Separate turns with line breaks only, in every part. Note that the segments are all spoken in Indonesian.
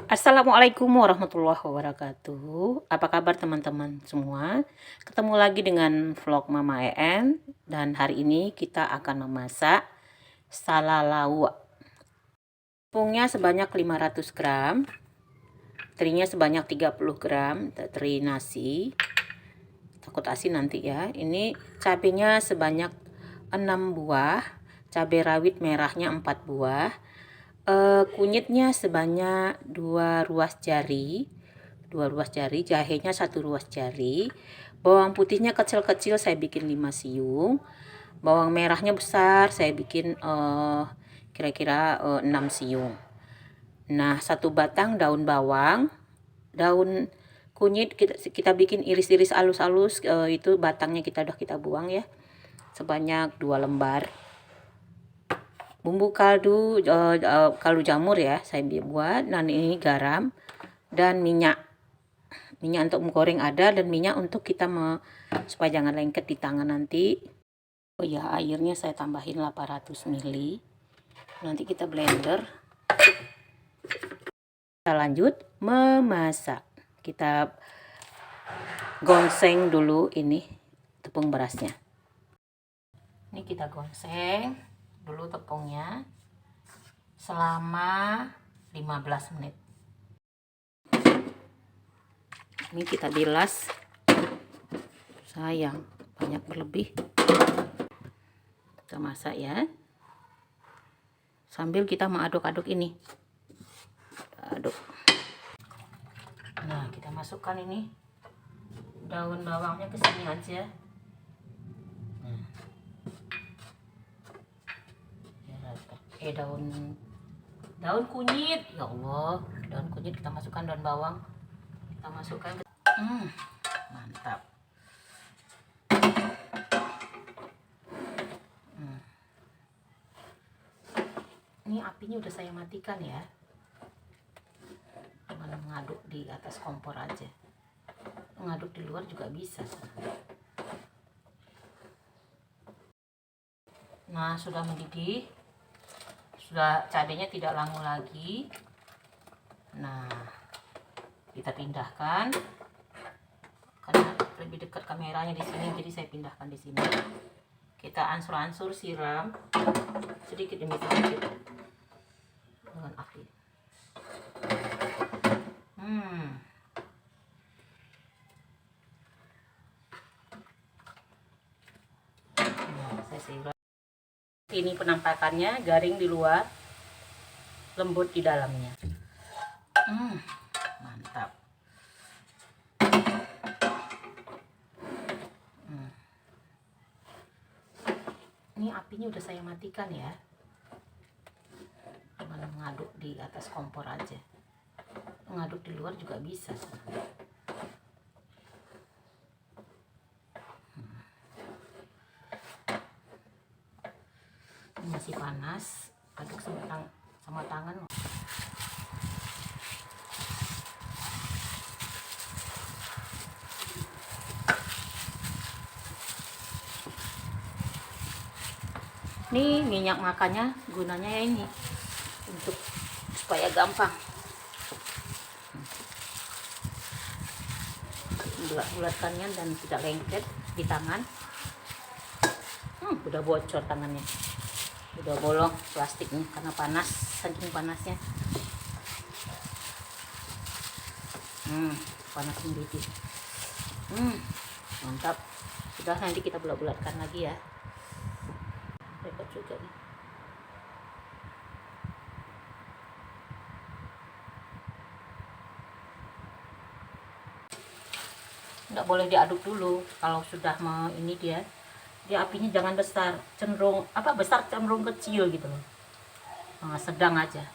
Assalamualaikum warahmatullahi wabarakatuh. Apa kabar teman-teman semua? Ketemu lagi dengan vlog Mama EN. Dan hari ini kita akan memasak salalawa. Tepungnya sebanyak 500 gram. Terinya sebanyak 30 gram. Teri nasi. Takut asin nanti ya. Ini cabenya sebanyak 6 buah. Cabai rawit merahnya 4 buah. Kunyitnya sebanyak 2 ruas jari, jahenya 1 ruas jari, bawang putihnya kecil-kecil saya bikin 5 siung, bawang merahnya besar saya bikin kira-kira 6 siung. Nah, 1 batang daun bawang, daun kunyit kita bikin iris-iris halus-halus, itu batangnya kita buang ya, sebanyak 2 lembar. Bumbu kaldu jamur ya saya buat. Dan ini garam dan minyak untuk menggoreng ada, dan minyak untuk kita supaya jangan lengket di tangan nanti. Oh ya, airnya saya tambahin 800 ml. Nanti kita blender. Kita lanjut memasak. Kita gongseng dulu ini tepung berasnya. Ini kita gongseng dulu tepungnya selama 15 menit. Ini kita bilas, sayang banyak berlebih. Kita masak ya, sambil kita mengaduk-aduk ini. Aduk. Nah, kita masukkan ini daun bawangnya ke sini aja. Daun kunyit, ya Allah, daun kunyit kita masukkan, daun bawang kita masukkan. Mantap. Ini apinya udah saya matikan ya, cuman mengaduk di atas kompor aja, mengaduk di luar juga bisa. Nah, sudah mendidih, sudah cabenya tidak langu lagi. Nah, kita pindahkan karena lebih dekat kameranya di sini, jadi saya pindahkan di sini. Kita ansur-ansur siram sedikit demi sedikit dengan api. Nah, saya siram. Ini penampakannya, garing di luar, lembut di dalamnya. Mantap. Ini apinya udah saya matikan ya, cuman mengaduk di atas kompor aja, mengaduk di luar juga bisa. Ini masih panas, aduk sama tangan. Ini minyak makannya gunanya ya ini untuk supaya gampang bulat-bulatkannya dan tidak lengket di tangan. Udah bocor tangannya, udah bolong plastiknya karena panas, saking panasnya. Panas mendidih. Mantap. Sudah, nanti kita bulat-bulatkan lagi ya. Repot juga nih. Nggak boleh diaduk dulu kalau sudah mau ini dia apinya jangan besar, cenderung besar cenderung kecil gitu loh. Sedang aja.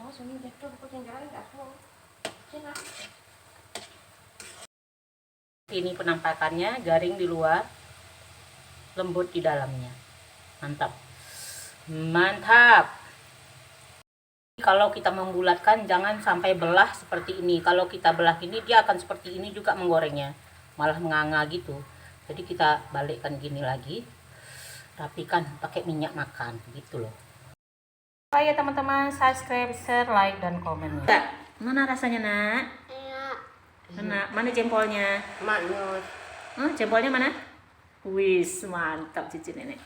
Awas ini jatuh, aku yang jalan jatuh. Ini penampakannya, garing di luar, lembut di dalamnya. Mantap. Mantap. Kalau kita membulatkan jangan sampai belah seperti ini. Kalau kita belah ini dia akan seperti ini juga menggorengnya. Malah menganga gitu. Jadi kita balikkan gini lagi. Rapikan pakai minyak makan gitu loh. Ayo teman-teman, subscribe, share, like, dan komen. Mana rasanya, Nak? Mana jempolnya?
Maknyus.
Jempolnya mana? Wis, mantap cici nenek.